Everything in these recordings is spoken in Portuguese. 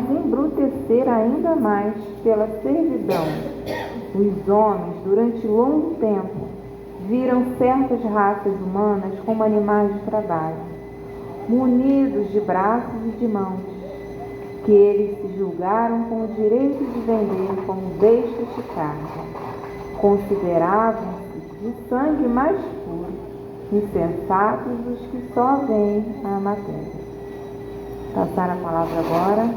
mas embrutecer ainda mais pela servidão. Os homens, durante longo tempo, viram certas raças humanas como animais de trabalho, munidos de braços e de mãos, que eles se julgaram com o direito de vender como bestas de carne. Consideravam-se de sangue mais puro, insensatos dos que só veem a matéria. Passar a palavra agora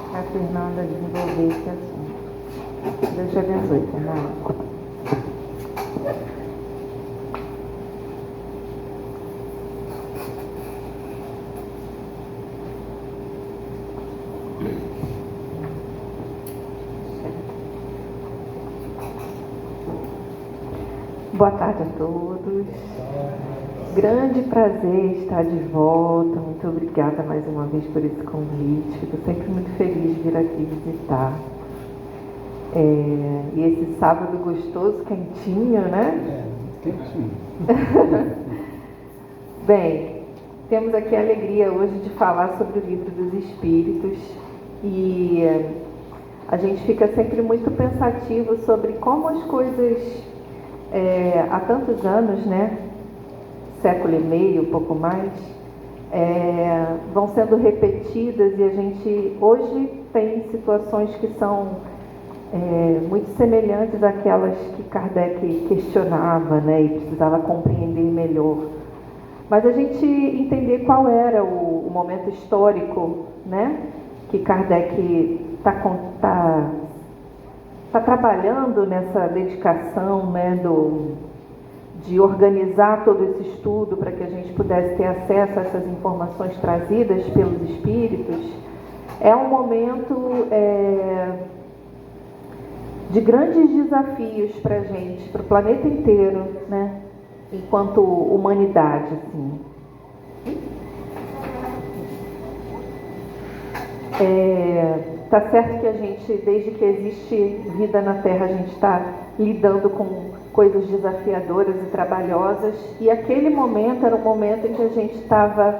para a Fernanda desenvolver esse assunto. Deus te abençoe, Fernanda. Boa tarde a todos. Grande prazer estar de volta. Muito obrigada mais uma vez por esse convite. Fico sempre muito feliz de vir aqui visitar. E esse sábado gostoso, quentinho, né? Quentinho. Bem, temos aqui a alegria hoje de falar sobre o Livro dos Espíritos e a gente fica sempre muito pensativo sobre como as coisas há tantos anos, né? Século e meio, pouco mais, vão sendo repetidas e a gente hoje tem situações que são muito semelhantes àquelas que Kardec questionava, né, e precisava compreender melhor. Mas a gente entender qual era o momento histórico, né, que Kardec está trabalhando nessa dedicação, né, de organizar todo esse estudo para que a gente pudesse ter acesso a essas informações trazidas pelos espíritos, é um momento de grandes desafios para a gente, para o planeta inteiro, né? Enquanto humanidade, assim. Tá certo que a gente, desde que existe vida na Terra, a gente está lidando com coisas desafiadoras e trabalhosas, e aquele momento era um momento em que a gente estava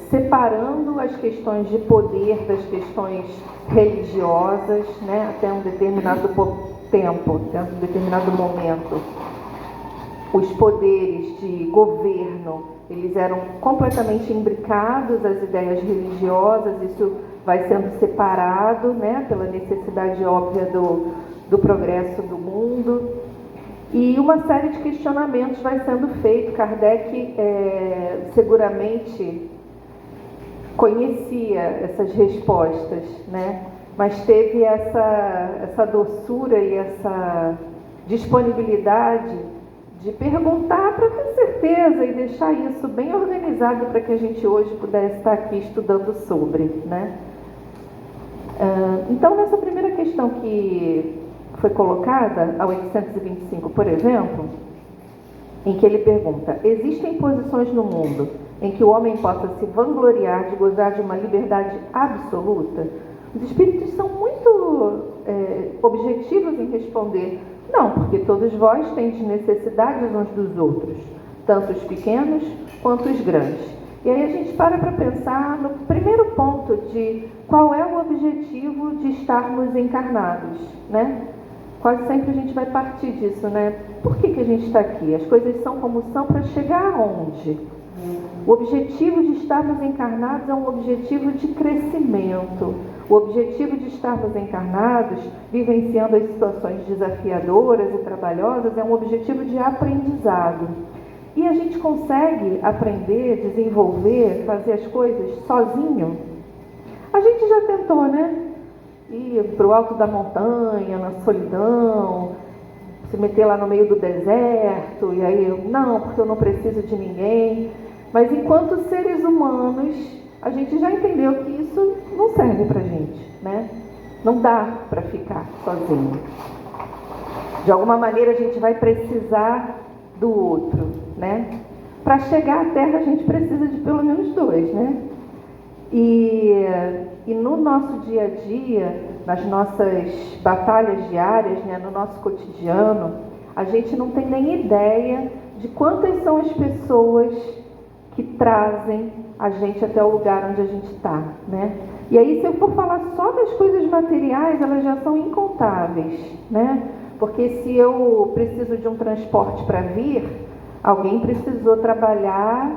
separando as questões de poder das questões religiosas, né, até um determinado tempo, até um determinado momento. Os poderes de governo, eles eram completamente imbricados às ideias religiosas, isso vai sendo separado, né, pela necessidade óbvia do progresso do mundo. E uma série de questionamentos vai sendo feito. Kardec seguramente conhecia essas respostas, né? Mas teve essa doçura e essa disponibilidade de perguntar para ter certeza e deixar isso bem organizado para que a gente hoje pudesse estar aqui estudando sobre, né? Então, nessa primeira questão que foi colocada, a 825, por exemplo, em que ele pergunta: existem posições no mundo em que o homem possa se vangloriar de gozar de uma liberdade absoluta? Os espíritos são muito objetivos em responder: não, porque todos vós tendes necessidades uns dos outros, tanto os pequenos quanto os grandes. E aí a gente para pensar no primeiro ponto de qual é o objetivo de estarmos encarnados, né? Quase sempre a gente vai partir disso, né? Por que a gente está aqui? As coisas são como são para chegar aonde? O objetivo de estarmos encarnados é um objetivo de crescimento. O objetivo de estarmos encarnados, vivenciando as situações desafiadoras e trabalhosas, é um objetivo de aprendizado. E a gente consegue aprender, desenvolver, fazer as coisas sozinho? A gente já tentou, né? Ir para o alto da montanha, na solidão, se meter lá no meio do deserto, e aí, não, porque eu não preciso de ninguém. Mas enquanto seres humanos, a gente já entendeu que isso não serve para a gente, né? Não dá para ficar sozinho. De alguma maneira a gente vai precisar do outro, né? Para chegar à Terra a gente precisa de pelo menos dois, né? E no nosso dia a dia, nas nossas batalhas diárias, né, no nosso cotidiano, a gente não tem nem ideia de quantas são as pessoas que trazem a gente até o lugar onde a gente está, né? E aí, se eu for falar só das coisas materiais, elas já são incontáveis, né? Porque se eu preciso de um transporte para vir, alguém precisou trabalhar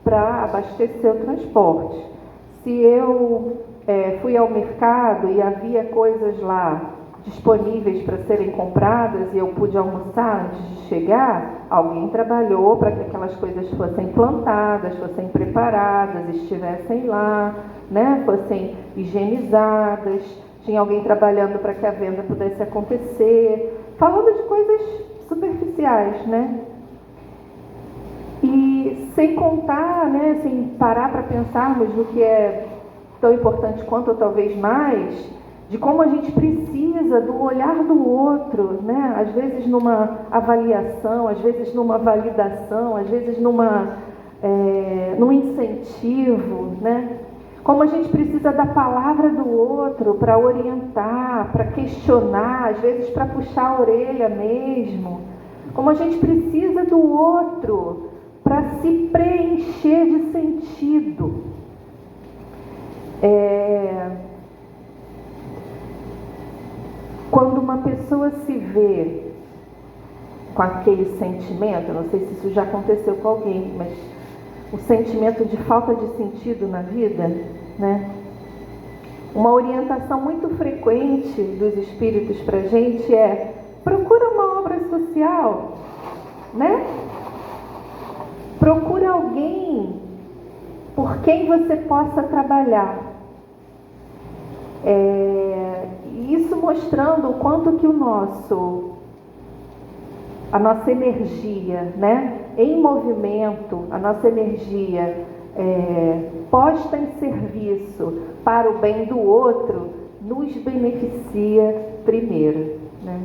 para abastecer o transporte. Se eu fui ao mercado e havia coisas lá disponíveis para serem compradas e eu pude almoçar antes de chegar, alguém trabalhou para que aquelas coisas fossem plantadas, fossem preparadas, estivessem lá, né? Fossem higienizadas, tinha alguém trabalhando para que a venda pudesse acontecer, falando de coisas superficiais, né? E sem contar, né, sem parar para pensarmos no que é tão importante quanto, ou talvez mais, de como a gente precisa do olhar do outro, né? Às vezes numa avaliação, às vezes numa validação, às vezes num incentivo, né? Como a gente precisa da palavra do outro para orientar, para questionar, às vezes para puxar a orelha mesmo. Como a gente precisa do outro para se preencher de sentido. Quando uma pessoa se vê com aquele sentimento, não sei se isso já aconteceu com alguém, mas o sentimento de falta de sentido na vida, né? Uma orientação muito frequente dos espíritos para a gente é: procura uma obra social, né? Procura alguém por quem você possa trabalhar. Isso mostrando o quanto que a nossa energia, né, em movimento, a nossa energia posta em serviço para o bem do outro, nos beneficia primeiro, né?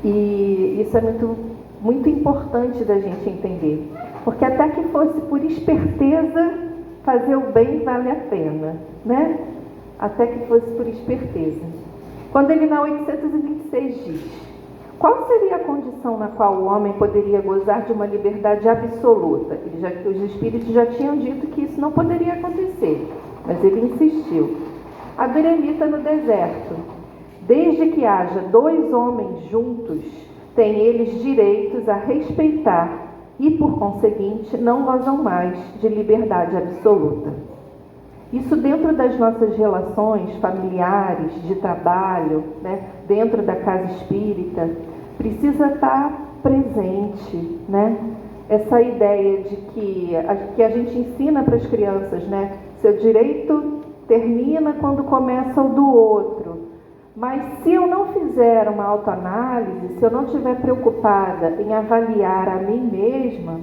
E isso é muito, muito importante da gente entender, porque até que fosse por esperteza, fazer o bem vale a pena, né? Até que fosse por esperteza. Quando ele na 826 diz: qual seria a condição na qual o homem poderia gozar de uma liberdade absoluta? Os espíritos já tinham dito que isso não poderia acontecer, mas ele insistiu. A eremita no deserto: desde que haja 2 homens juntos, têm eles direitos a respeitar e, por conseguinte, não gozam mais de liberdade absoluta. Isso dentro das nossas relações familiares, de trabalho, né, dentro da casa espírita, precisa estar presente, né? Essa ideia de que a gente ensina para as crianças, né? Seu direito termina quando começa o do outro. Mas se eu não fizer uma autoanálise, se eu não estiver preocupada em avaliar a mim mesma,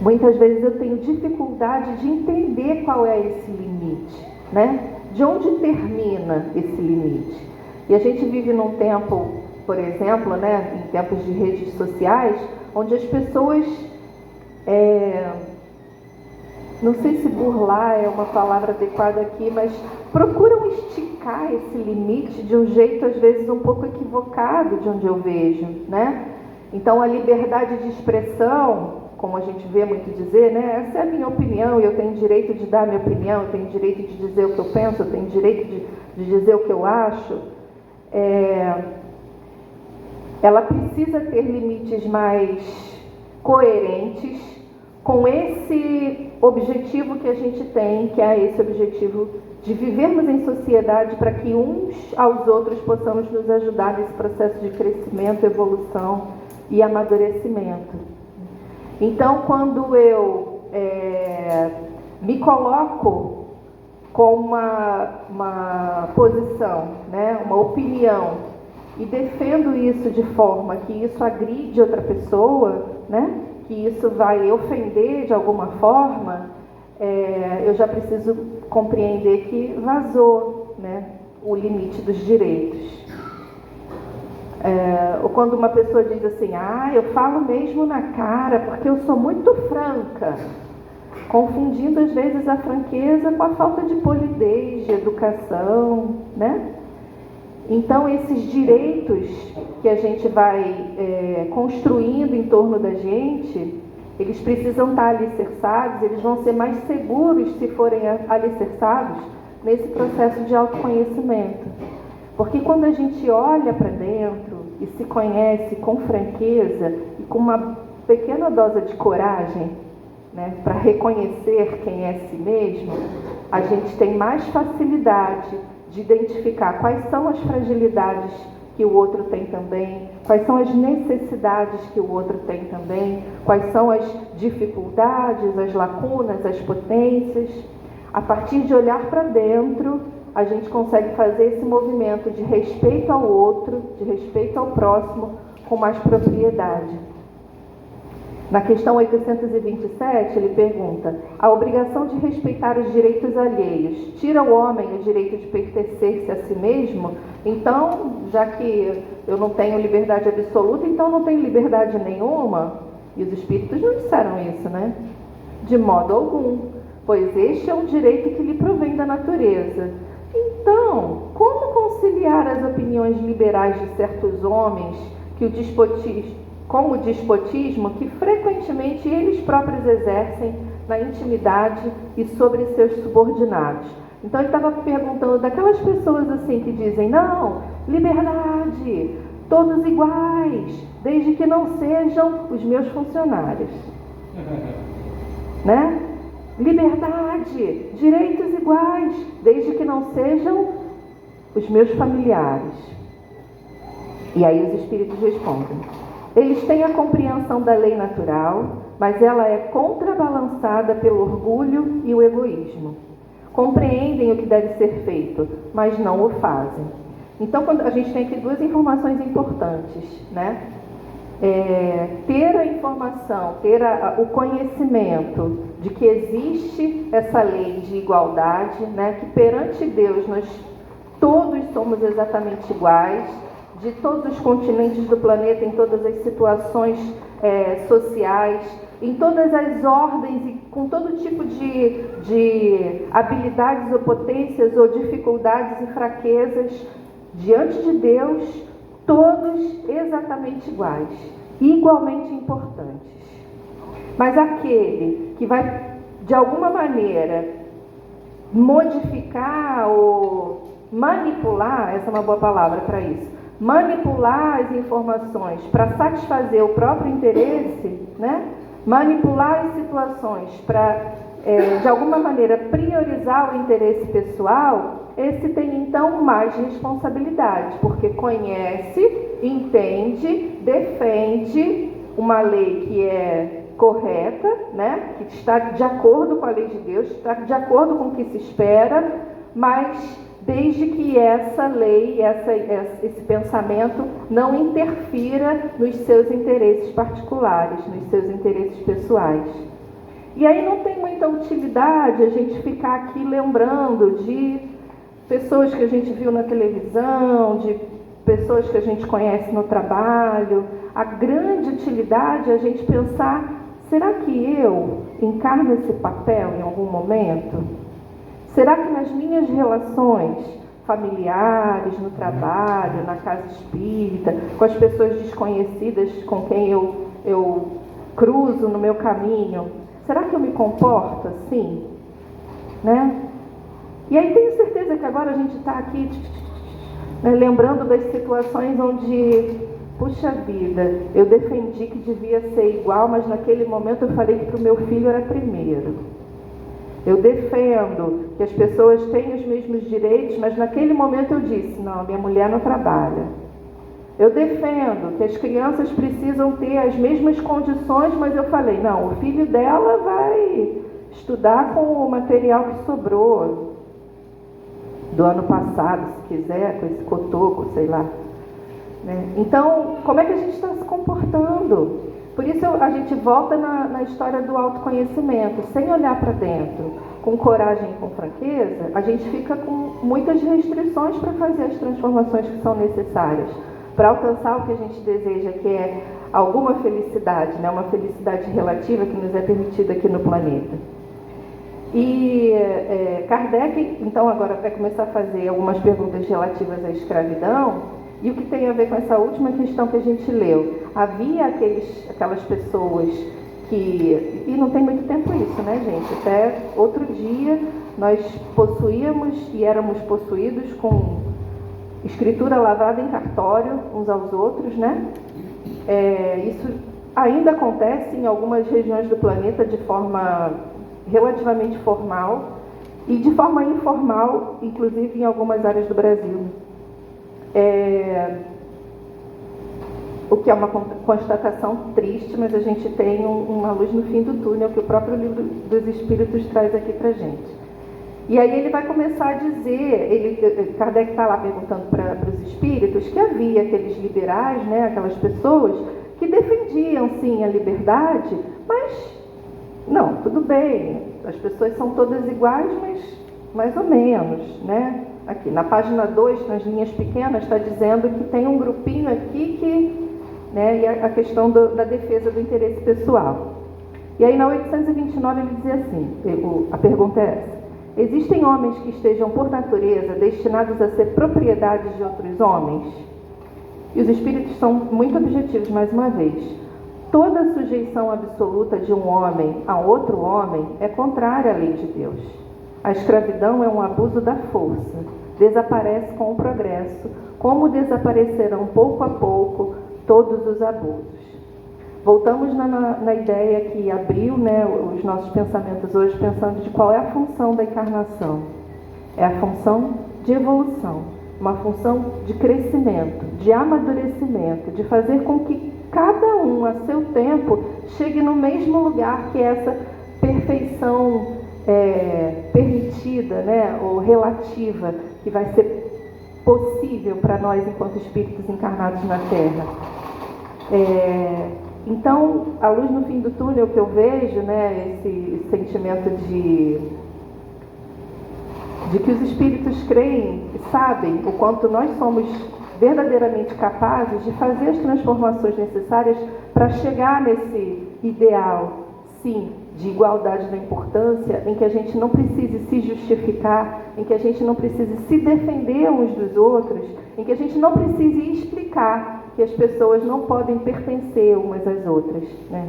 muitas vezes eu tenho dificuldade de entender qual é esse limite, né? De onde termina esse limite? E a gente vive num tempo, por exemplo, né, em tempos de redes sociais, onde as pessoas, não sei se burlar é uma palavra adequada aqui, mas procuram esticar esse limite de um jeito, às vezes, um pouco equivocado de onde eu vejo, né? Então, a liberdade de expressão, como a gente vê muito dizer, né? Essa é a minha opinião e eu tenho direito de dar a minha opinião, eu tenho direito de dizer o que eu penso, eu tenho direito de dizer o que eu acho. Ela precisa ter limites mais coerentes com esse objetivo que a gente tem, que é esse objetivo de vivermos em sociedade para que uns aos outros possamos nos ajudar nesse processo de crescimento, evolução e amadurecimento. Então, quando eu me coloco com uma posição, né, uma opinião, e defendo isso de forma que isso agride outra pessoa, né, que isso vai ofender de alguma forma, eu já preciso compreender que vazou, né, o limite dos direitos. Ou quando uma pessoa diz assim: eu falo mesmo na cara porque eu sou muito franca, confundindo às vezes a franqueza com a falta de polidez, de educação, né? Então, esses direitos que a gente vai construindo em torno da gente, Eles precisam estar alicerçados, eles vão ser mais seguros se forem alicerçados nesse processo de autoconhecimento. Porque quando a gente olha para dentro e se conhece com franqueza e com uma pequena dose de coragem, né, para reconhecer quem é si mesmo, a gente tem mais facilidade de identificar quais são as fragilidades que o outro tem também, quais são as necessidades que o outro tem também, quais são as dificuldades, as lacunas, as potências. A partir de olhar para dentro, a gente consegue fazer esse movimento de respeito ao outro, de respeito ao próximo, com mais propriedade. Na questão 827, ele pergunta: a obrigação de respeitar os direitos alheios tira ao homem o direito de pertencer-se a si mesmo? Então, já que eu não tenho liberdade absoluta, então não tenho liberdade nenhuma? E os espíritos não disseram isso, né? De modo algum, pois este é um direito que lhe provém da natureza. Então, como conciliar as opiniões liberais de certos homens com o despotismo que frequentemente eles próprios exercem na intimidade e sobre seus subordinados? Então ele estava perguntando daquelas pessoas assim que dizem: não, liberdade, todos iguais, desde que não sejam os meus funcionários. Né? Liberdade, direitos iguais, desde que não sejam os meus familiares. E aí os espíritos respondem: eles têm a compreensão da lei natural, mas ela é contrabalançada pelo orgulho e o egoísmo. Compreendem o que deve ser feito, mas não o fazem. Então, quando a gente tem aqui duas informações importantes, né? Ter a informação, ter o conhecimento de que existe essa lei de igualdade, né? Que perante Deus nós todos somos exatamente iguais, de todos os continentes do planeta, em todas as situações sociais, em todas as ordens e com todo tipo de habilidades ou potências ou dificuldades e fraquezas, diante de Deus, todos exatamente iguais, igualmente importantes. Mas aquele que vai, de alguma maneira, modificar ou manipular, essa é uma boa palavra para isso, manipular as informações para satisfazer o próprio interesse, né? Manipular as situações para, de alguma maneira, priorizar o interesse pessoal, esse tem então mais responsabilidade, porque conhece, entende, defende uma lei que é correta, né? Que está de acordo com a lei de Deus, está de acordo com o que se espera, mas desde que essa lei, esse pensamento não interfira nos seus interesses particulares, nos seus interesses pessoais. E aí não tem muita utilidade a gente ficar aqui lembrando de pessoas que a gente viu na televisão, de pessoas que a gente conhece no trabalho. A grande utilidade é a gente pensar: será que eu encarno esse papel em algum momento? Será que nas minhas relações familiares, no trabalho, na casa espírita, com as pessoas desconhecidas com quem eu cruzo no meu caminho, será que eu me comporto assim? Né? E aí tenho certeza que agora a gente está aqui, né, lembrando das situações onde, puxa vida, eu defendi que devia ser igual, mas naquele momento eu falei que para o meu filho era primeiro. Eu defendo que as pessoas têm os mesmos direitos, mas naquele momento eu disse: não, minha mulher não trabalha. Eu defendo que as crianças precisam ter as mesmas condições, mas eu falei: não, o filho dela vai estudar com o material que sobrou do ano passado, se quiser, com esse cotoco, sei lá. Né? Então, como é que a gente está se comportando? Por isso a gente volta na história do autoconhecimento. Sem olhar para dentro, com coragem e com franqueza, a gente fica com muitas restrições para fazer as transformações que são necessárias, para alcançar o que a gente deseja, que é alguma felicidade, né? Uma felicidade relativa que nos é permitida aqui no planeta. E Kardec, então, agora vai começar a fazer algumas perguntas relativas à escravidão. E o que tem a ver com essa última questão que a gente leu? Havia aquelas pessoas e não tem muito tempo isso, né, gente? Até outro dia nós possuíamos e éramos possuídos com escritura lavrada em cartório uns aos outros, né? Isso ainda acontece em algumas regiões do planeta de forma relativamente formal e de forma informal, inclusive em algumas áreas do Brasil. O que é uma constatação triste, mas a gente tem uma luz no fim do túnel que o próprio livro dos Espíritos traz aqui para a gente. E aí ele vai começar a dizer, Kardec está lá perguntando para os espíritos que havia aqueles liberais, né, aquelas pessoas que defendiam sim a liberdade, mas não, tudo bem, as pessoas são todas iguais, mas mais ou menos, né? Aqui na página 2, nas linhas pequenas, está dizendo que tem um grupinho aqui que, né, e a questão da defesa do interesse pessoal. E aí na 829 ele dizia assim, a pergunta é essa: existem homens que estejam por natureza destinados a ser propriedades de outros homens? E os espíritos são muito objetivos mais uma vez. Toda sujeição absoluta de um homem a outro homem é contrária à lei de Deus. A escravidão é um abuso da força. Desaparece com o progresso, como desaparecerão pouco a pouco todos os abusos. Voltamos na ideia que abriu, né, os nossos pensamentos hoje, pensando de qual é a função da encarnação. É a função de evolução, uma função de crescimento, de amadurecimento, de fazer com que cada um, a seu tempo, chegue no mesmo lugar que essa perfeição permitida, né, ou relativa, que vai ser possível para nós enquanto espíritos encarnados na Terra. Então, a luz no fim do túnel que eu vejo, né, esse sentimento de que os espíritos creem e sabem o quanto nós somos verdadeiramente capazes de fazer as transformações necessárias para chegar nesse ideal, sim, de igualdade da importância, em que a gente não precise se justificar, em que a gente não precise se defender uns dos outros, em que a gente não precise explicar que as pessoas não podem pertencer umas às outras, né?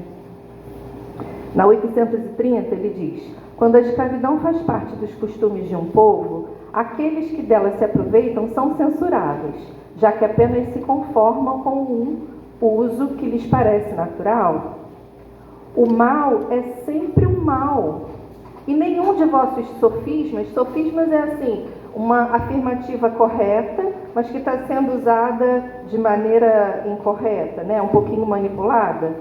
Na 830 ele diz: quando a escravidão faz parte dos costumes de um povo, aqueles que dela se aproveitam são censurados, já que apenas se conformam com um uso que lhes parece natural. O mal é sempre o mal, e nenhum de vossos sofismas é assim, uma afirmativa correta, mas que está sendo usada de maneira incorreta, né? Um pouquinho manipulada.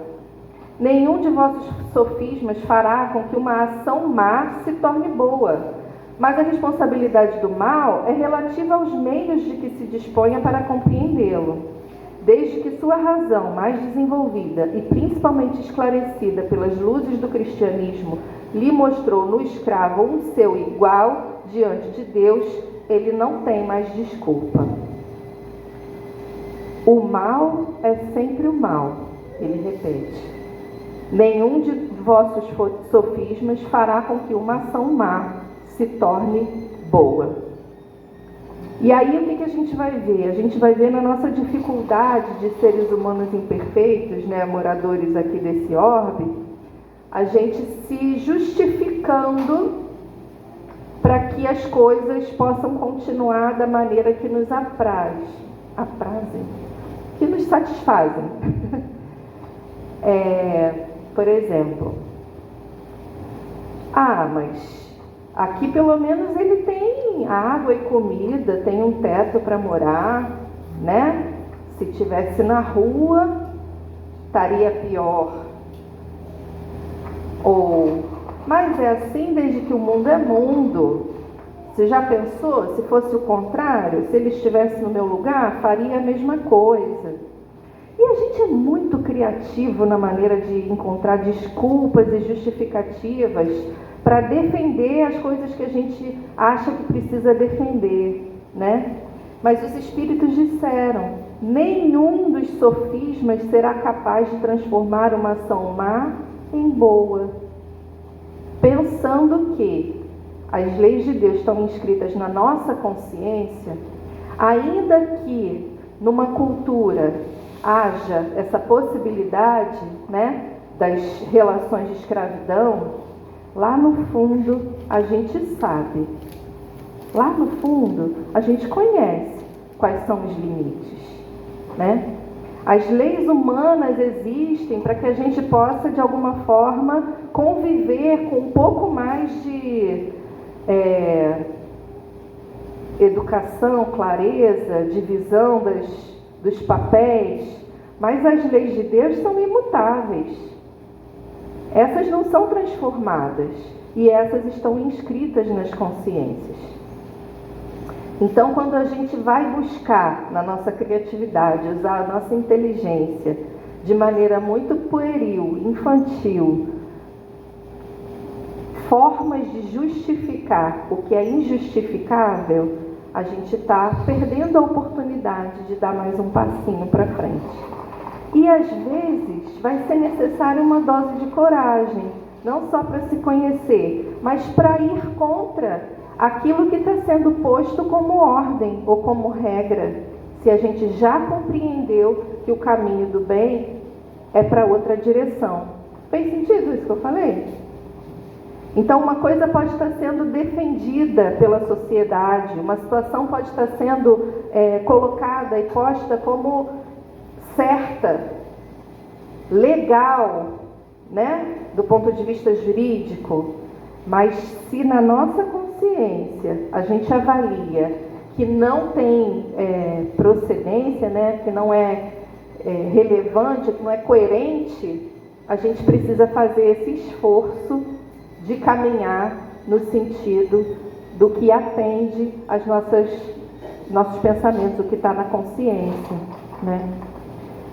Nenhum de vossos sofismas fará com que uma ação má se torne boa, mas a responsabilidade do mal é relativa aos meios de que se disponha para compreendê-lo. Desde que sua razão mais desenvolvida e principalmente esclarecida pelas luzes do cristianismo lhe mostrou no escravo um seu igual diante de Deus, ele não tem mais desculpa. O mal é sempre o mal, ele repete. Nenhum de vossos sofismas fará com que uma ação má se torne boa. E aí o que a gente vai ver? A gente vai ver na nossa dificuldade de seres humanos imperfeitos, né, moradores aqui desse orbe, a gente se justificando para que as coisas possam continuar da maneira que nos aprazem, que nos satisfazem. Por exemplo, mas aqui pelo menos ele tem água e comida, tem um teto para morar, né? Se tivesse na rua, estaria pior. Mas é assim desde que o mundo é mundo. Você já pensou, se fosse o contrário, se ele estivesse no meu lugar, faria a mesma coisa. E a gente é muito criativo na maneira de encontrar desculpas e justificativas para defender as coisas que a gente acha que precisa defender, né? Mas os espíritos disseram: nenhum dos sofismas será capaz de transformar uma ação má em boa, pensando que as leis de Deus estão inscritas na nossa consciência, ainda que numa cultura haja essa possibilidade, né, das relações de escravidão, lá no fundo a gente sabe, lá no fundo a gente conhece quais são os limites, né? As leis humanas existem para que a gente possa, de alguma forma, conviver com um pouco mais de educação, clareza, divisão dos papéis, mas as leis de Deus são imutáveis. Essas não são transformadas e essas estão inscritas nas consciências. Então, quando a gente vai buscar na nossa criatividade, usar a nossa inteligência de maneira muito pueril, infantil, formas de justificar o que é injustificável, a gente está perdendo a oportunidade de dar mais um passinho para frente. E às vezes vai ser necessário uma dose de coragem, não só para se conhecer, mas para ir contra aquilo que está sendo posto como ordem ou como regra, se a gente já compreendeu que o caminho do bem é para outra direção. Fez sentido isso que eu falei? Então, uma coisa pode estar sendo defendida pela sociedade, uma situação pode estar sendo colocada e posta como certa, legal, né? Do ponto de vista jurídico, mas se na nossa consciência a gente avalia que não tem procedência, né? Que não é relevante, que não é coerente, a gente precisa fazer esse esforço de caminhar no sentido do que atende às nossos pensamentos, o que está na consciência, né?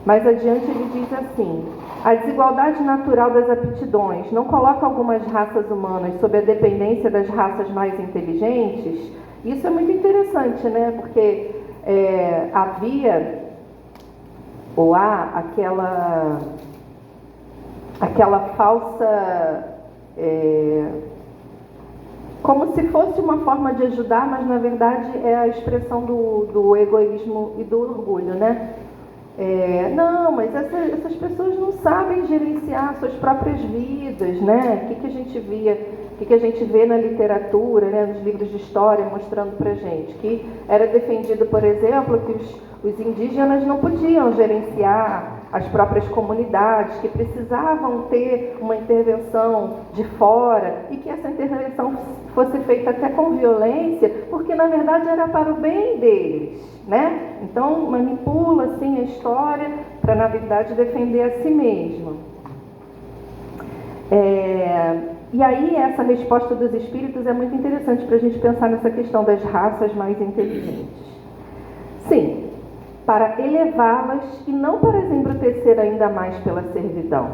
Mais adiante ele diz assim: a desigualdade natural das aptidões não coloca algumas raças humanas sob a dependência das raças mais inteligentes? Isso é muito interessante, né? Porque havia ou há aquela falsa como se fosse uma forma de ajudar, mas na verdade é a expressão do egoísmo e do orgulho, né? Não, mas essas pessoas não sabem gerenciar suas próprias vidas, né? O que a gente vê na literatura, né? Nos livros de história mostrando pra gente que era defendido, por exemplo, que os indígenas não podiam gerenciar as próprias comunidades, que precisavam ter uma intervenção de fora e que essa intervenção fosse feita até com violência, porque na verdade era para o bem deles, né? Então manipula assim a história para na verdade defender a si mesmo. E aí essa resposta dos espíritos é muito interessante para a gente pensar nessa questão das raças mais inteligentes. Sim, para elevá-las e não para as embrutecer ainda mais pela servidão.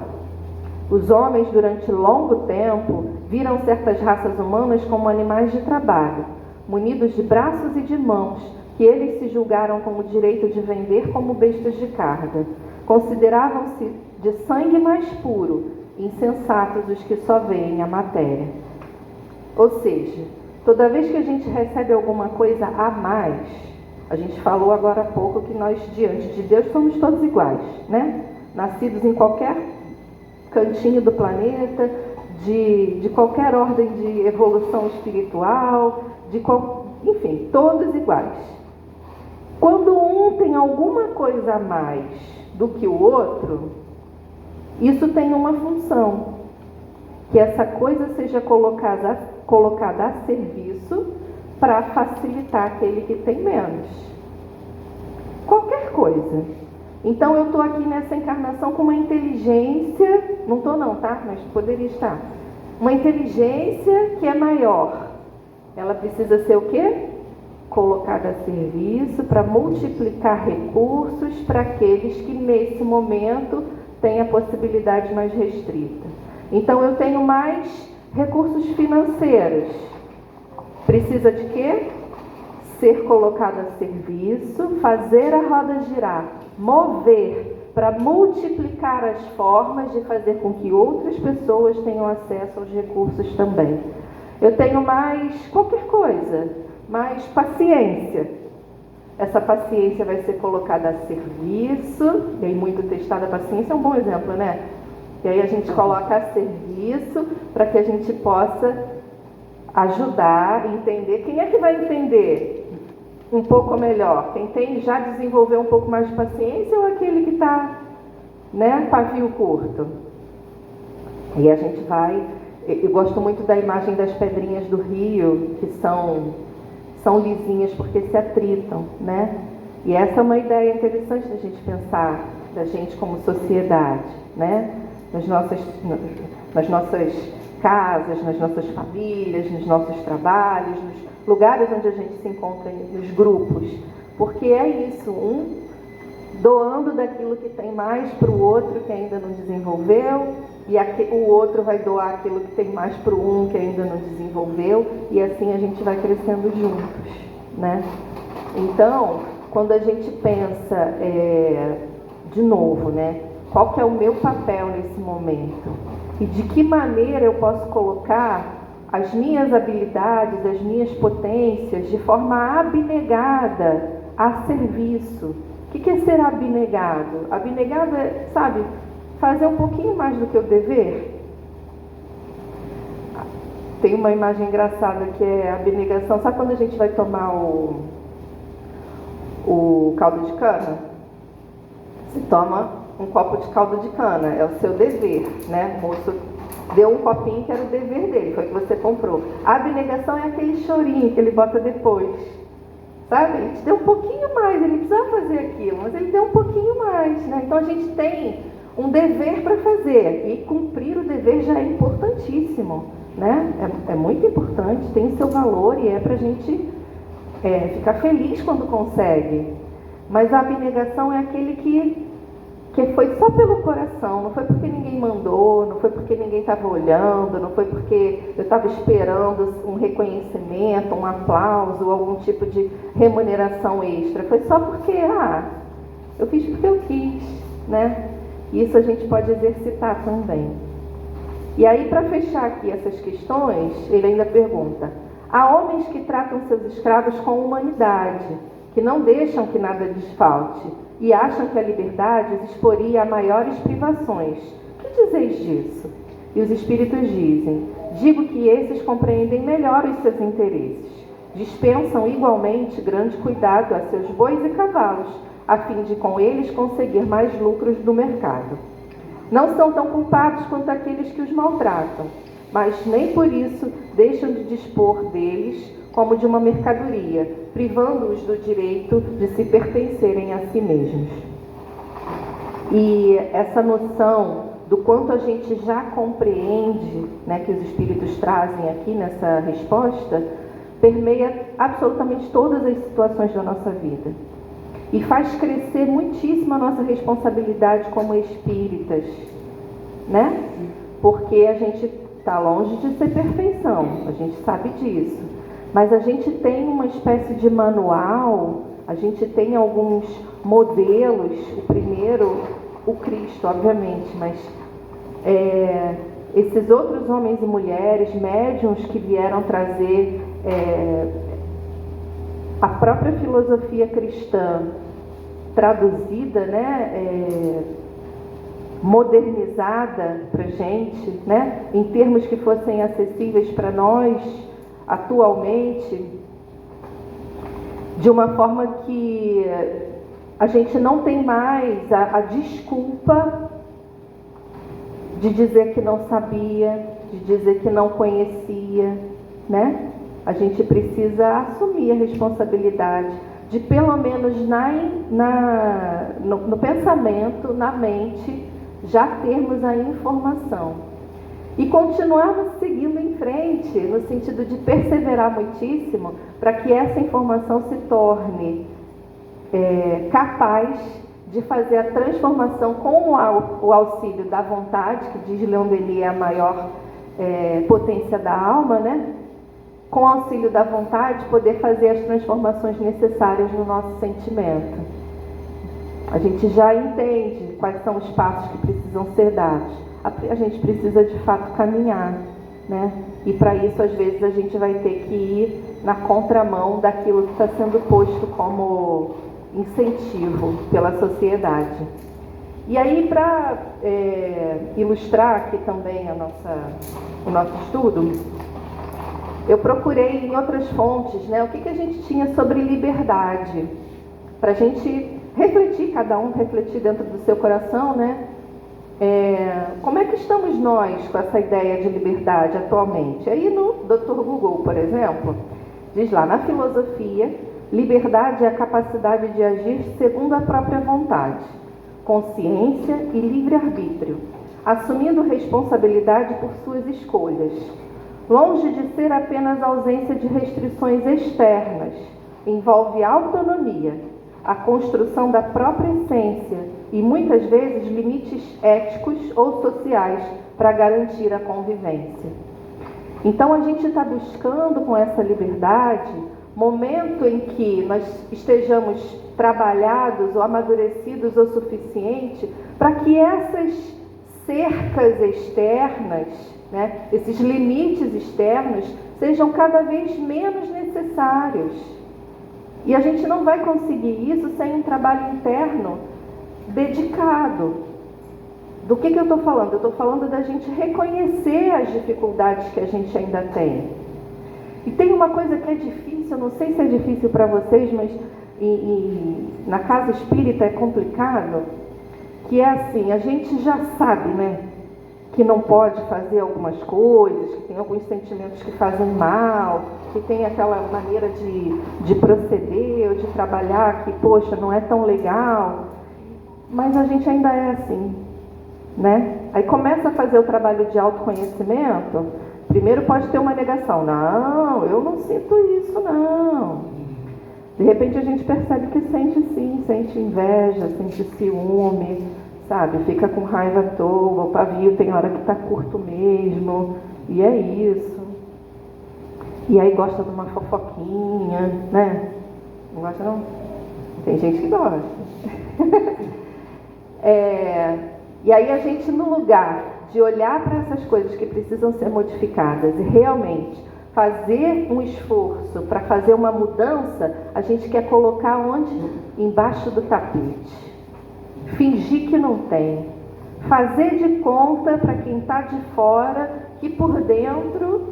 Os homens, durante longo tempo, viram certas raças humanas como animais de trabalho, munidos de braços e de mãos, que eles se julgaram com o direito de vender como bestas de carga. Consideravam-se de sangue mais puro, insensatos os que só veem a matéria. Ou seja, toda vez que a gente recebe alguma coisa a mais, a gente falou agora há pouco que nós, diante de Deus, somos todos iguais, né? Nascidos em qualquer cantinho do planeta, de qualquer ordem de evolução espiritual, enfim, todos iguais. Quando um tem alguma coisa a mais do que o outro, isso tem uma função, que essa coisa seja colocada a serviço para facilitar aquele que tem menos. Qualquer coisa. Então eu estou aqui nessa encarnação com uma inteligência, não estou não, tá? Mas poderia estar. Uma inteligência que é maior. Ela precisa ser o quê? Colocada a serviço para multiplicar recursos para aqueles que nesse momento têm a possibilidade mais restrita. Então eu tenho mais recursos financeiros. Precisa de quê? Ser colocado a serviço, fazer a roda girar, mover para multiplicar as formas de fazer com que outras pessoas tenham acesso aos recursos também. Eu tenho mais qualquer coisa, mais paciência. Essa paciência vai ser colocada a serviço, e aí muito testada a paciência é um bom exemplo, né? E aí a gente coloca a serviço para que a gente possa ajudar, entender. Quem é que vai entender um pouco melhor? Quem já desenvolveu um pouco mais de paciência ou aquele que está, né, pavio curto? E a gente vai... Eu gosto muito da imagem das pedrinhas do rio, que são lisinhas porque se atritam, né? E essa é uma ideia interessante da gente pensar, da gente como sociedade, né? Nas nossas casas, nas nossas famílias, nos nossos trabalhos, nos lugares onde a gente se encontra, nos grupos. Porque é isso, um doando daquilo que tem mais para o outro que ainda não desenvolveu, e o outro vai doar aquilo que tem mais para o que ainda não desenvolveu, e assim a gente vai crescendo juntos, né? Então, quando a gente pensa, de novo, né? Qual que é o meu papel nesse momento? E de que maneira eu posso colocar as minhas habilidades, as minhas potências, de forma abnegada, a serviço. O que é ser abnegado? Abnegado é, sabe, fazer um pouquinho mais do que o dever. Tem uma imagem engraçada que é a abnegação. Sabe quando a gente vai tomar o caldo de cana? Você toma um copo de caldo de cana, é o seu dever, né? O moço deu um copinho que era o dever dele, foi o que você comprou. A abnegação é aquele chorinho que ele bota depois. Sabe? Ele te deu um pouquinho mais, ele precisava fazer aquilo, mas ele deu um pouquinho mais, né? Então a gente tem um dever para fazer, e cumprir o dever já é importantíssimo, né? É muito importante, tem seu valor e é para a gente ficar feliz quando consegue. Mas a abnegação é aquele que foi só pelo coração, não foi porque ninguém mandou, não foi porque ninguém estava olhando, não foi porque eu estava esperando um reconhecimento, um aplauso, algum tipo de remuneração extra. Foi só porque, eu fiz porque eu quis, né? Isso a gente pode exercitar também. E aí, para fechar aqui essas questões, ele ainda pergunta: há homens que tratam seus escravos com humanidade, que não deixam que nada lhes falte, e acham que a liberdade os exporia a maiores privações. O que dizeis disso? E os espíritos dizem: digo que esses compreendem melhor os seus interesses. Dispensam igualmente grande cuidado a seus bois e cavalos, a fim de com eles conseguir mais lucros do mercado. Não são tão culpados quanto aqueles que os maltratam, mas nem por isso deixam de dispor deles como de uma mercadoria, privando-os do direito de se pertencerem a si mesmos. E essa noção do quanto a gente já compreende, né, que os espíritos trazem aqui nessa resposta, permeia absolutamente todas as situações da nossa vida. E faz crescer muitíssimo a nossa responsabilidade como espíritas, né? Porque a gente está longe de ser perfeição, a gente sabe disso. Mas a gente tem uma espécie de manual, a gente tem alguns modelos. O primeiro, o Cristo, obviamente, mas esses outros homens e mulheres, médiuns que vieram trazer a própria filosofia cristã traduzida, né, modernizada para a gente, né, em termos que fossem acessíveis para nós atualmente, de uma forma que a gente não tem mais a desculpa de dizer que não sabia, de dizer que não conhecia, né? A gente precisa assumir a responsabilidade de, pelo menos no pensamento, na mente, já termos a informação. E continuarmos seguindo em frente, no sentido de perseverar muitíssimo, para que essa informação se torne capaz de fazer a transformação com o auxílio da vontade, que diz Leon Denis é a maior potência da alma, né? Com o auxílio da vontade, poder fazer as transformações necessárias no nosso sentimento. A gente já entende quais são os passos que precisam ser dados. A gente precisa, de fato, caminhar, né? E para isso, às vezes, a gente vai ter que ir na contramão daquilo que está sendo posto como incentivo pela sociedade. E aí, para ilustrar aqui também o nosso estudo, eu procurei em outras fontes, né, o que a gente tinha sobre liberdade, para a gente refletir, cada um refletir dentro do seu coração, né? Como é que estamos nós com essa ideia de liberdade atualmente? Aí no Dr. Google, por exemplo, diz lá, na filosofia, liberdade é a capacidade de agir segundo a própria vontade, consciência e livre-arbítrio, assumindo responsabilidade por suas escolhas, longe de ser apenas ausência de restrições externas, envolve autonomia, a construção da própria essência e, muitas vezes, limites éticos ou sociais para garantir a convivência. Então, a gente está buscando com essa liberdade momento em que nós estejamos trabalhados ou amadurecidos o suficiente para que essas cercas externas, né, esses limites externos, sejam cada vez menos necessários. E a gente não vai conseguir isso sem um trabalho interno dedicado. Do que eu estou falando? Eu estou falando da gente reconhecer as dificuldades que a gente ainda tem. E tem uma coisa que é difícil, eu não sei se é difícil para vocês, mas na casa espírita é complicado, que é assim, a gente já sabe, né, que não pode fazer algumas coisas, que tem alguns sentimentos que fazem mal, que tem aquela maneira de proceder ou de trabalhar que, poxa, não é tão legal, mas a gente ainda é assim, né? Aí começa a fazer o trabalho de autoconhecimento, primeiro pode ter uma negação, não, eu não sinto isso, não. De repente a gente percebe que sente sim, sente inveja, sente ciúme, sabe? Fica com raiva à toa, o pavio tem hora que está curto mesmo, e é isso. E aí gosta de uma fofoquinha, né? Não gosta não? Tem gente que gosta. E aí a gente, no lugar de olhar para essas coisas que precisam ser modificadas e realmente fazer um esforço para fazer uma mudança, a gente quer colocar onde? Embaixo do tapete. Fingir que não tem. Fazer de conta para quem está de fora que por dentro,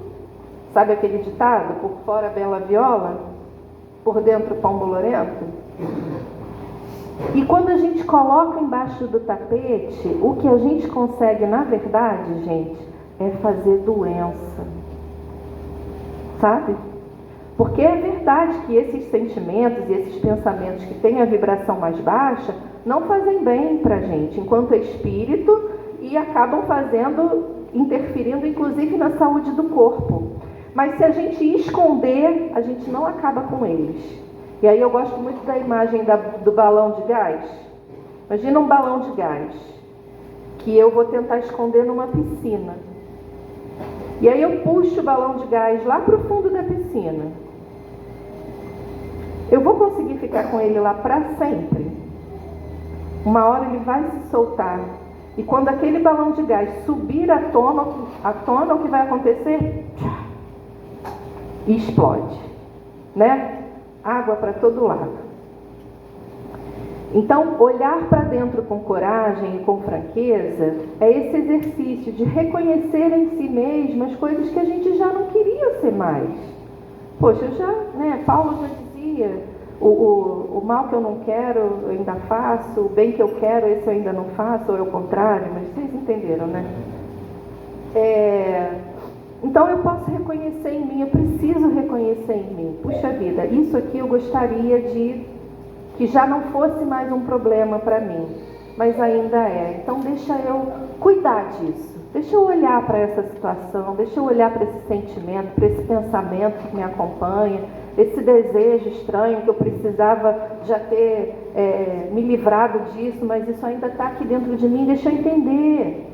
sabe aquele ditado? Por fora bela viola, por dentro pão bolorento? E quando a gente coloca embaixo do tapete, o que a gente consegue, na verdade, gente, é fazer doença. Sabe? Porque é verdade que esses sentimentos e esses pensamentos que têm a vibração mais baixa não fazem bem para a gente, enquanto espírito, e acabam interferindo inclusive na saúde do corpo. Mas se a gente esconder, a gente não acaba com eles. E aí eu gosto muito da imagem do balão de gás. Imagina um balão de gás que eu vou tentar esconder numa piscina. E aí eu puxo o balão de gás lá para o fundo da piscina. Eu vou conseguir ficar com ele lá para sempre? Uma hora ele vai se soltar. E quando aquele balão de gás subir à tona, o que vai acontecer? E explode, né? Água para todo lado. Então, olhar para dentro com coragem e com franqueza é esse exercício de reconhecer em si mesmo as coisas que a gente já não queria ser mais. Poxa, Paulo já dizia, o mal que eu não quero eu ainda faço, o bem que eu quero esse eu ainda não faço, ou é o contrário, mas vocês entenderam, né? Então eu posso reconhecer em mim, eu preciso reconhecer em mim. Puxa vida, isso aqui eu gostaria que já não fosse mais um problema para mim, mas ainda é. Então deixa eu cuidar disso, deixa eu olhar para essa situação, deixa eu olhar para esse sentimento, para esse pensamento que me acompanha, esse desejo estranho que eu precisava já ter me livrado disso, mas isso ainda está aqui dentro de mim, deixa eu entender,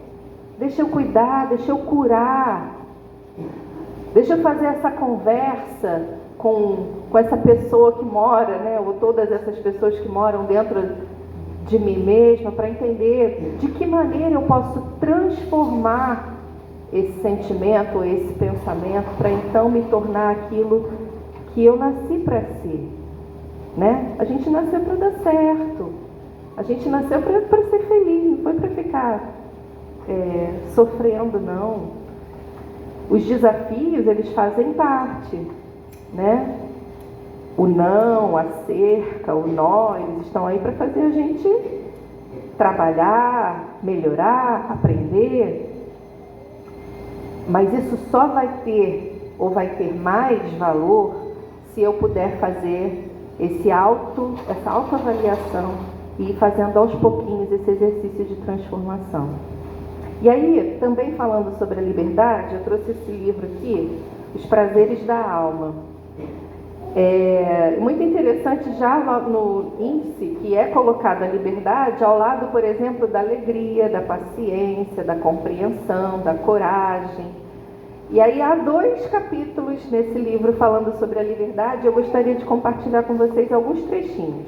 deixa eu cuidar, deixa eu curar. Deixa eu fazer essa conversa com essa pessoa que mora, né, ou todas essas pessoas que moram dentro de mim mesma, para entender de que maneira eu posso transformar esse sentimento, esse pensamento, para então me tornar aquilo que eu nasci para ser, né? A gente nasceu para dar certo. A gente nasceu para ser feliz, não foi para ficar sofrendo, não. Os desafios, eles fazem parte, né? O não, a cerca, o nó, eles estão aí para fazer a gente trabalhar, melhorar, aprender. Mas isso só vai ter, ou vai ter mais valor, se eu puder fazer essa autoavaliação e ir fazendo aos pouquinhos esse exercício de transformação. E aí, também falando sobre a liberdade, eu trouxe esse livro aqui, Os Prazeres da Alma. Muito interessante, já no índice, que é colocada a liberdade ao lado, por exemplo, da alegria, da paciência, da compreensão, da coragem. E aí há 2 capítulos nesse livro falando sobre a liberdade. Eu gostaria de compartilhar com vocês alguns trechinhos.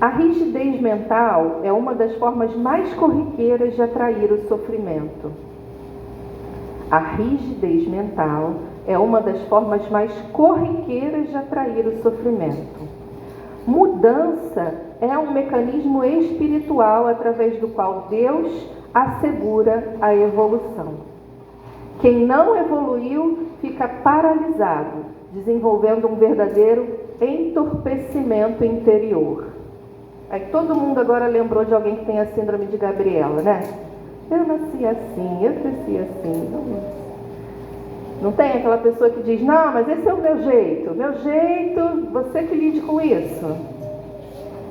A rigidez mental é uma das formas mais corriqueiras de atrair o sofrimento. A rigidez mental é uma das formas mais corriqueiras de atrair o sofrimento. Mudança é um mecanismo espiritual através do qual Deus assegura a evolução. Quem não evoluiu fica paralisado, desenvolvendo um verdadeiro entorpecimento interior. Aí todo mundo agora lembrou de alguém que tem a síndrome de Gabriela, né? Eu nasci assim, eu cresci assim. Não tem aquela pessoa que diz, não, mas esse é o meu jeito, você que lide com isso.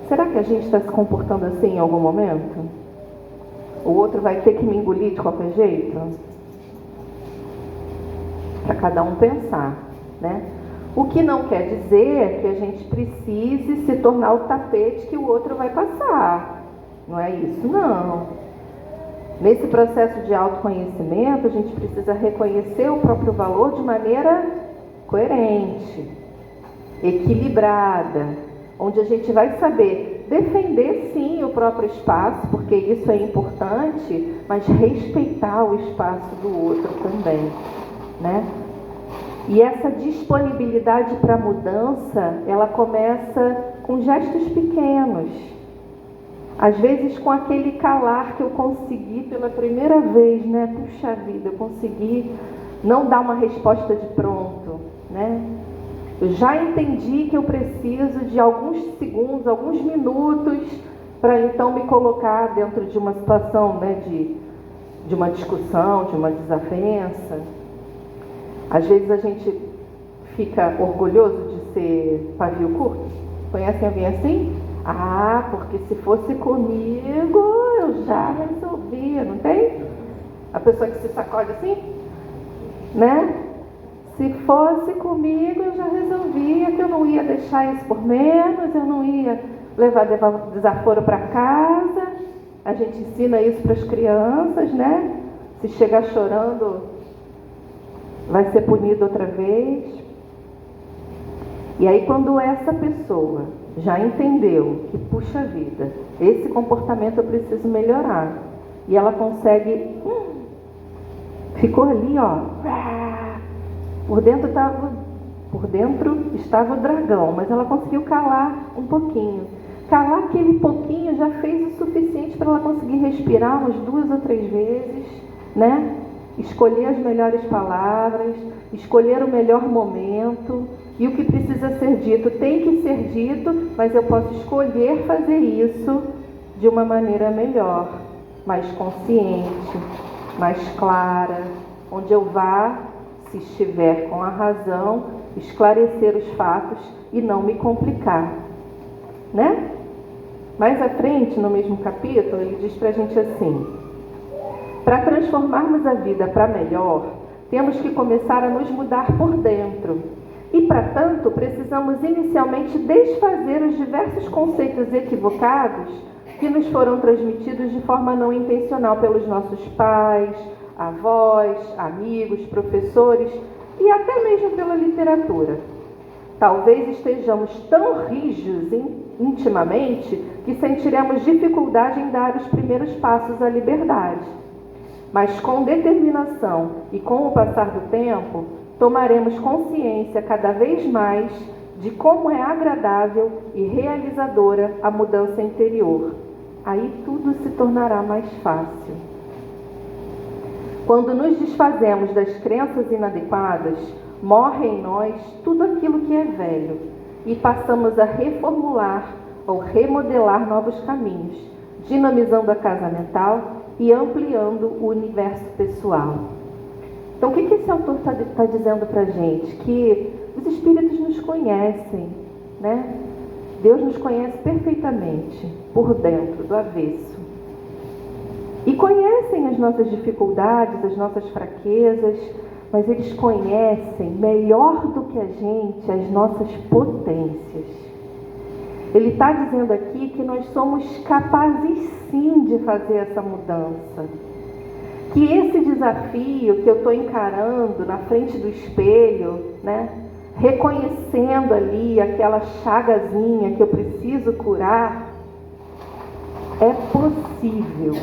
Será que a gente está se comportando assim em algum momento? O outro vai ter que me engolir de qualquer jeito? Para cada um pensar, né? O que não quer dizer que a gente precise se tornar o tapete que o outro vai passar. Não é isso, não. Nesse processo de autoconhecimento, a gente precisa reconhecer o próprio valor de maneira coerente, equilibrada, onde a gente vai saber defender, sim, o próprio espaço, porque isso é importante, mas respeitar o espaço do outro também, né? E essa disponibilidade para a mudança, ela começa com gestos pequenos. Às vezes com aquele calar que eu consegui pela primeira vez, né? Puxa vida, eu consegui não dar uma resposta de pronto, né? Eu já entendi que eu preciso de alguns segundos, alguns minutos, para então me colocar dentro de uma situação, né? De uma discussão, de uma desavença. Às vezes a gente fica orgulhoso de ser pavio curto. Conhecem alguém assim? Ah, porque se fosse comigo, eu já resolvia, não tem? A pessoa que se sacode assim, né? Se fosse comigo, eu já resolvia, que eu não ia deixar isso por menos, eu não ia levar desaforo para casa. A gente ensina isso para as crianças, né? Se chegar chorando, vai ser punido outra vez. E aí, quando essa pessoa já entendeu que, puxa vida, esse comportamento eu preciso melhorar, e ela consegue, ficou ali, ó, por dentro estava o dragão, mas ela conseguiu calar um pouquinho. Calar aquele pouquinho já fez o suficiente para ela conseguir respirar umas 2 ou 3 vezes, né? Escolher as melhores palavras, escolher o melhor momento, e o que precisa ser dito tem que ser dito, mas eu posso escolher fazer isso de uma maneira melhor, mais consciente, mais clara, onde eu vá, se estiver com a razão, esclarecer os fatos e não me complicar, né? Mais à frente, no mesmo capítulo, ele diz pra gente assim: para transformarmos a vida para melhor, temos que começar a nos mudar por dentro. E, para tanto, precisamos inicialmente desfazer os diversos conceitos equivocados que nos foram transmitidos de forma não intencional pelos nossos pais, avós, amigos, professores e até mesmo pela literatura. Talvez estejamos tão rígidos intimamente que sentiremos dificuldade em dar os primeiros passos à liberdade. Mas com determinação e com o passar do tempo, tomaremos consciência cada vez mais de como é agradável e realizadora a mudança interior. Aí tudo se tornará mais fácil. Quando nos desfazemos das crenças inadequadas, morre em nós tudo aquilo que é velho e passamos a reformular ou remodelar novos caminhos, dinamizando a casa mental e ampliando o universo pessoal. Então, o que esse autor está dizendo para a gente? Que os espíritos nos conhecem, né? Deus nos conhece perfeitamente, por dentro, do avesso. E conhecem as nossas dificuldades, as nossas fraquezas, mas eles conhecem melhor do que a gente as nossas potências. Ele está dizendo aqui que nós somos capazes sim de fazer essa mudança. Que esse desafio que eu estou encarando na frente do espelho, né, reconhecendo ali aquela chagazinha que eu preciso curar, é possível.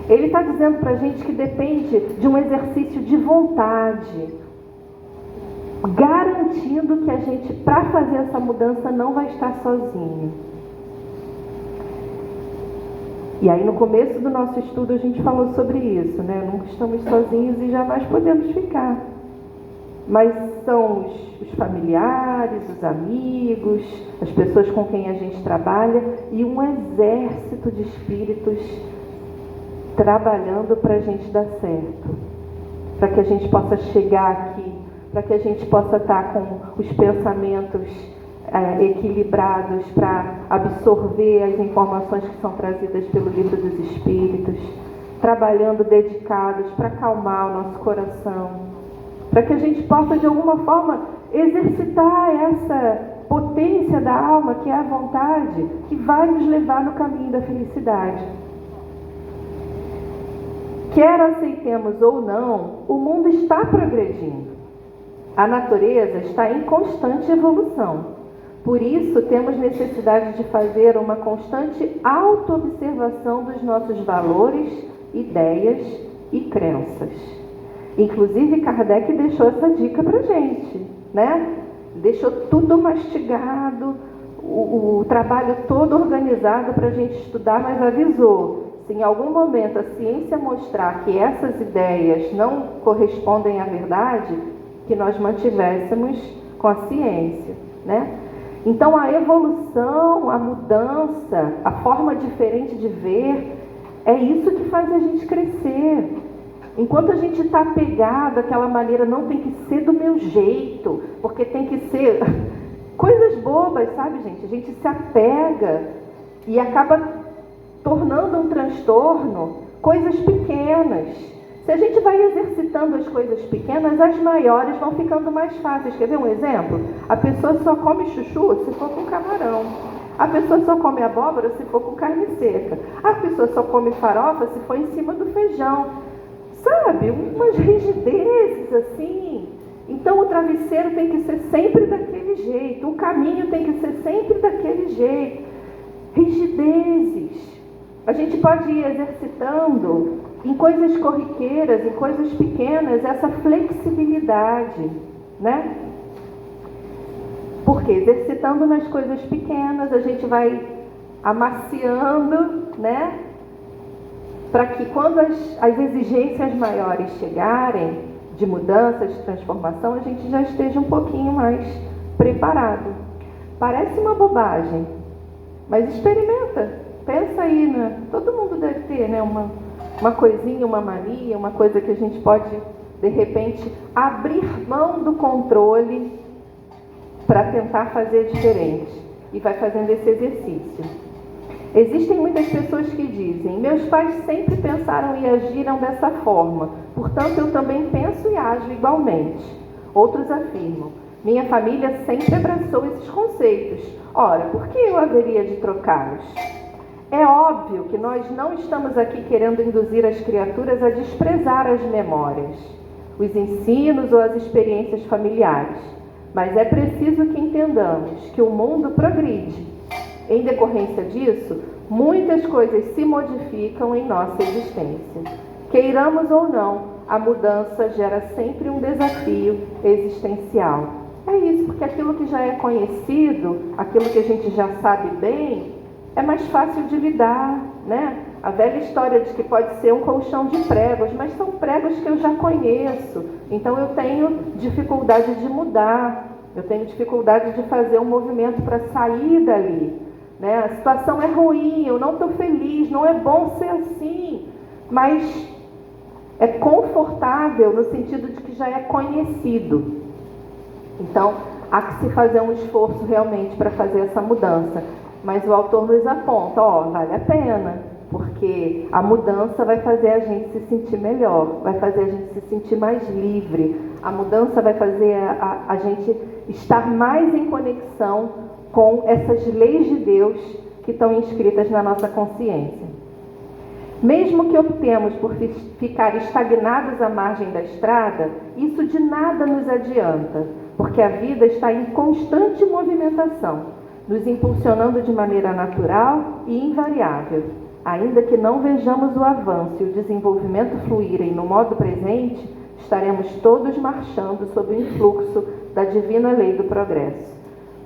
Ele está dizendo para a gente que depende de um exercício de vontade, garantindo que a gente, para fazer essa mudança, não vai estar sozinho. E aí no começo do nosso estudo a gente falou sobre isso, né? Nunca estamos sozinhos e jamais podemos ficar. Mas são os familiares, os amigos, as pessoas com quem a gente trabalha e um exército de espíritos trabalhando para a gente dar certo. Para que a gente possa chegar aqui, para que a gente possa estar com os pensamentos equilibrados para absorver as informações que são trazidas pelo Livro dos Espíritos, trabalhando dedicados para acalmar o nosso coração, para que a gente possa de alguma forma exercitar essa potência da alma, que é a vontade, que vai nos levar no caminho da felicidade. Quer aceitemos ou não, o mundo está progredindo. A natureza está em constante evolução. Por isso, temos necessidade de fazer uma constante autoobservação dos nossos valores, ideias e crenças. Inclusive, Kardec deixou essa dica para a gente, né? Deixou tudo mastigado, o trabalho todo organizado para a gente estudar, mas avisou: se em algum momento a ciência mostrar que essas ideias não correspondem à verdade, que nós mantivéssemos com a ciência, né? Então a evolução, a mudança, a forma diferente de ver, é isso que faz a gente crescer. Enquanto a gente está apegado àquela maneira, não tem que ser do meu jeito, porque tem que ser coisas bobas, sabe, gente? A gente se apega e acaba tornando um transtorno coisas pequenas. Se a gente vai exercitando as coisas pequenas, as maiores vão ficando mais fáceis. Quer ver um exemplo? A pessoa só come chuchu se for com camarão. A pessoa só come abóbora se for com carne seca. A pessoa só come farofa se for em cima do feijão. Sabe? Umas rigidezes assim. Então o travesseiro tem que ser sempre daquele jeito. O caminho tem que ser sempre daquele jeito. Rigidezes. A gente pode ir exercitando em coisas corriqueiras, em coisas pequenas, essa flexibilidade, né? Porque exercitando nas coisas pequenas, a gente vai amaciando, né? Para que quando as exigências maiores chegarem, de mudança, de transformação, a gente já esteja um pouquinho mais preparado. Parece uma bobagem, mas experimenta. Pensa aí, né? Todo mundo deve ter, né? Uma coisinha, uma mania, uma coisa que a gente pode, de repente, abrir mão do controle para tentar fazer diferente. E vai fazendo esse exercício. Existem muitas pessoas que dizem: meus pais sempre pensaram e agiram dessa forma, portanto eu também penso e ajo igualmente. Outros afirmam: minha família sempre abraçou esses conceitos. Ora, por que eu haveria de trocá-los? É óbvio que nós não estamos aqui querendo induzir as criaturas a desprezar as memórias, os ensinos ou as experiências familiares, mas é preciso que entendamos que o mundo progride. Em decorrência disso, muitas coisas se modificam em nossa existência. Queiramos ou não, a mudança gera sempre um desafio existencial. É isso, porque aquilo que já é conhecido, aquilo que a gente já sabe bem, é mais fácil de lidar, né? A velha história de que pode ser um colchão de pregos, mas são pregos que eu já conheço, então eu tenho dificuldade de mudar, eu tenho dificuldade de fazer um movimento para sair dali, né? A situação é ruim, eu não estou feliz, não é bom ser assim, mas é confortável no sentido de que já é conhecido. Então, há que se fazer um esforço realmente para fazer essa mudança. Mas o autor nos aponta, vale a pena, porque a mudança vai fazer a gente se sentir melhor, vai fazer a gente se sentir mais livre, a mudança vai fazer a gente estar mais em conexão com essas leis de Deus que estão inscritas na nossa consciência. Mesmo que optemos por ficar estagnados à margem da estrada, isso de nada nos adianta, porque a vida está em constante movimentação, nos impulsionando de maneira natural e invariável. Ainda que não vejamos o avanço e o desenvolvimento fluírem no modo presente, estaremos todos marchando sob o influxo da divina lei do progresso.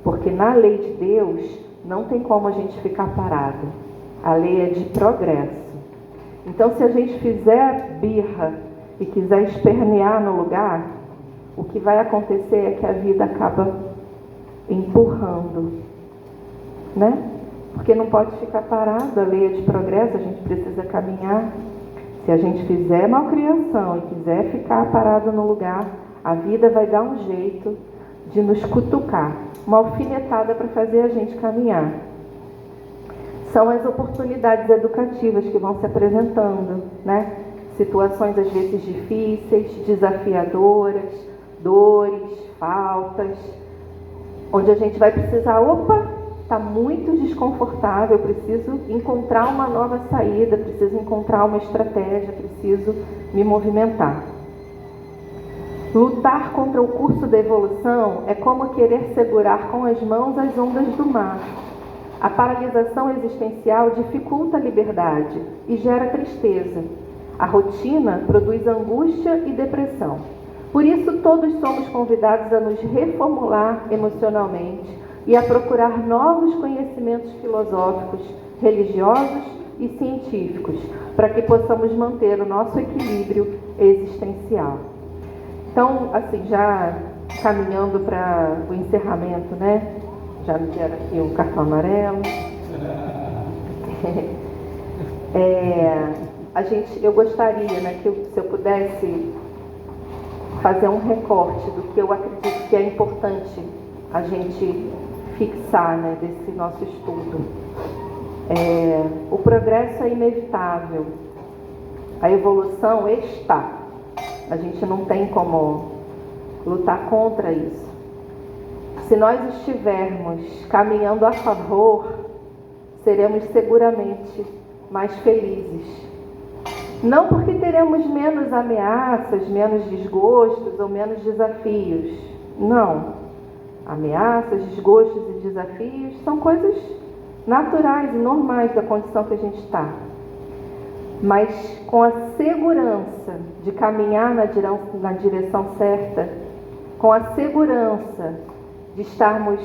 Porque na lei de Deus não tem como a gente ficar parado. A lei é de progresso. Então, se a gente fizer birra e quiser espernear no lugar, o que vai acontecer é que a vida acaba empurrando, né? Porque não pode ficar parado, a lei é de progresso, a gente precisa caminhar. Se a gente fizer malcriação e quiser ficar parado no lugar, a vida vai dar um jeito de nos cutucar, uma alfinetada para fazer a gente caminhar. São as oportunidades educativas que vão se apresentando, né? Situações às vezes difíceis, desafiadoras, dores, faltas, onde a gente vai precisar, está muito desconfortável, preciso encontrar uma nova saída, preciso encontrar uma estratégia, preciso me movimentar. Lutar contra o curso da evolução é como querer segurar com as mãos as ondas do mar. A paralisação existencial dificulta a liberdade e gera tristeza. A rotina produz angústia e depressão. Por isso, todos somos convidados a nos reformular emocionalmente e a procurar novos conhecimentos filosóficos, religiosos e científicos, para que possamos manter o nosso equilíbrio existencial. Então, assim, já caminhando para o encerramento, né? Já me deram aqui um cartão amarelo. Eu gostaria, né, se eu pudesse fazer um recorte do que eu acredito que é importante a gente fixar, né, desse nosso estudo. O progresso é inevitável, a evolução está. A gente não tem como lutar contra isso. Se nós estivermos caminhando a favor, seremos seguramente mais felizes. Não porque teremos menos ameaças, menos desgostos ou menos desafios. Não. Ameaças, desgostos e desafios são coisas naturais e normais da condição que a gente está. Mas com a segurança de caminhar na direção certa, com a segurança de estarmos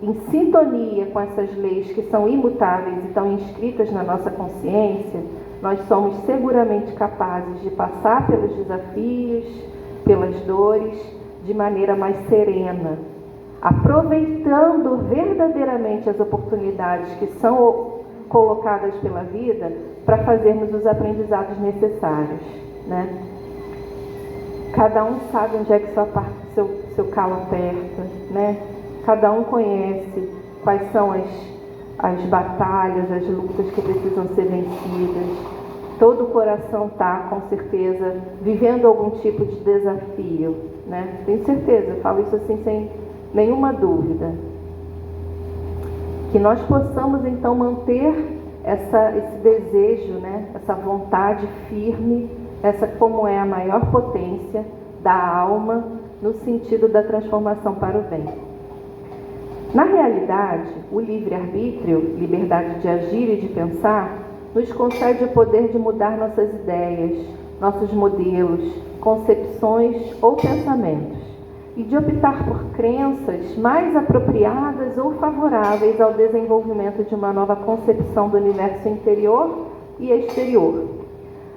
em sintonia com essas leis que são imutáveis e estão inscritas na nossa consciência, nós somos seguramente capazes de passar pelos desafios, pelas dores, de maneira mais serena, aproveitando verdadeiramente as oportunidades que são colocadas pela vida para fazermos os aprendizados necessários, né? Cada um sabe onde é que seu calo aperta, né? Cada um conhece quais são as batalhas, as lutas que precisam ser vencidas. Todo o coração está, com certeza, vivendo algum tipo de desafio, né? Tenho certeza, eu falo isso assim sem nenhuma dúvida. Que nós possamos, então, manter esse desejo, né? Essa vontade firme, essa como é a maior potência da alma no sentido da transformação para o bem. Na realidade, o livre-arbítrio, liberdade de agir e de pensar, nos concede o poder de mudar nossas ideias, nossos modelos, concepções ou pensamentos, e de optar por crenças mais apropriadas ou favoráveis ao desenvolvimento de uma nova concepção do universo interior e exterior.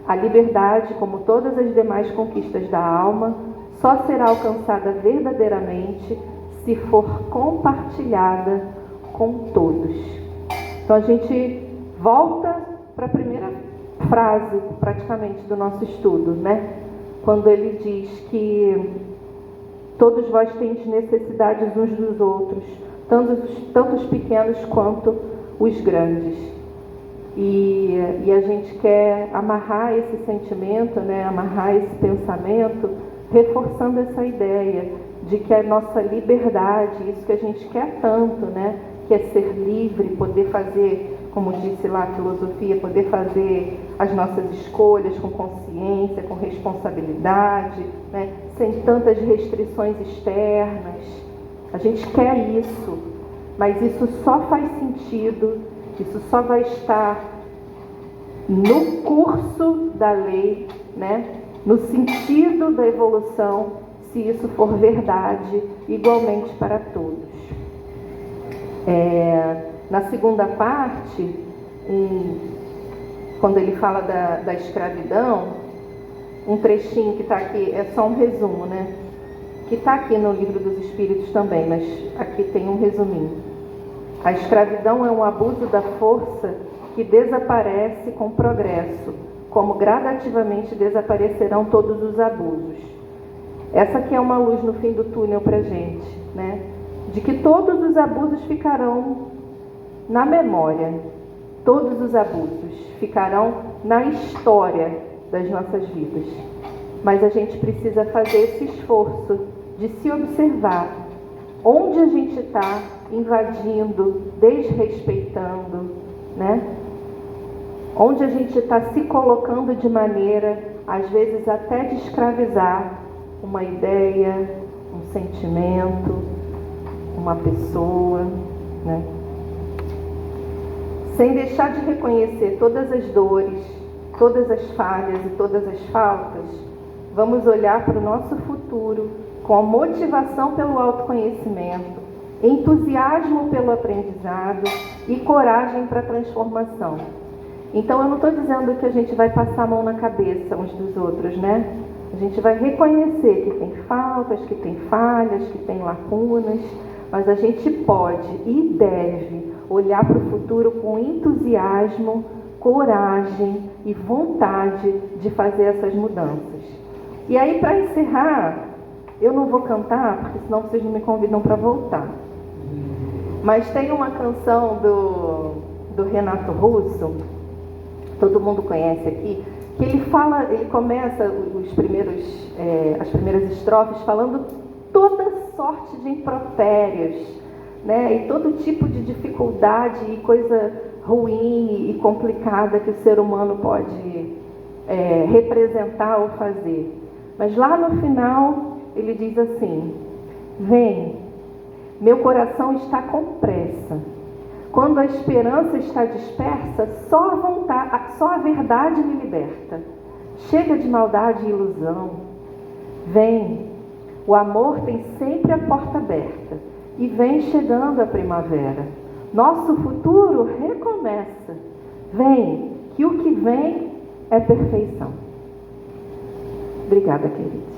A liberdade, como todas as demais conquistas da alma, só será alcançada verdadeiramente se for compartilhada com todos. Então a gente volta para a primeira frase, praticamente, do nosso estudo, né? Quando ele diz que todos vós tendes necessidades uns dos outros, tanto os pequenos quanto os grandes. E a gente quer amarrar esse sentimento, né? Amarrar esse pensamento, reforçando essa ideia de que a nossa liberdade, isso que a gente quer tanto, né? Que é ser livre, poder fazer, como disse lá a filosofia, poder fazer as nossas escolhas com consciência, com responsabilidade, né? Sem tantas restrições externas. A gente quer isso, mas isso só faz sentido, isso só vai estar no curso da lei, né? No sentido da evolução, se isso for verdade, igualmente para todos. Na segunda parte, quando ele fala da escravidão, um trechinho que está aqui, é só um resumo, né? Que está aqui no Livro dos Espíritos também, mas aqui tem um resuminho. A escravidão é um abuso da força que desaparece com o progresso, como gradativamente desaparecerão todos os abusos. Essa aqui é uma luz no fim do túnel para a gente, né? De que todos os abusos ficarão na memória, todos os abusos ficarão na história das nossas vidas. Mas a gente precisa fazer esse esforço de se observar onde a gente está invadindo, desrespeitando, né? Onde a gente está se colocando de maneira, às vezes até de escravizar uma ideia, um sentimento, uma pessoa, né? Sem deixar de reconhecer todas as dores, todas as falhas e todas as faltas, vamos olhar para o nosso futuro com a motivação pelo autoconhecimento, entusiasmo pelo aprendizado e coragem para a transformação. Então eu não estou dizendo que a gente vai passar a mão na cabeça uns dos outros, né? A gente vai reconhecer que tem faltas, que tem falhas, que tem lacunas, mas a gente pode e deve olhar para o futuro com entusiasmo, coragem e vontade de fazer essas mudanças. E aí, para encerrar, eu não vou cantar, porque senão vocês não me convidam para voltar. Mas tem uma canção do Renato Russo, todo mundo conhece aqui, que ele começa as primeiras estrofes falando toda sorte de impropérios, né? E todo tipo de dificuldade e coisa ruim e complicada que o ser humano pode representar ou fazer. Mas lá no final ele diz assim: vem, meu coração está com pressa. Quando a esperança está dispersa, só a verdade me liberta. Chega de maldade e ilusão. Vem, o amor tem sempre a porta aberta. E vem chegando a primavera. Nosso futuro recomeça. Vem, que o que vem é perfeição. Obrigada, queridos.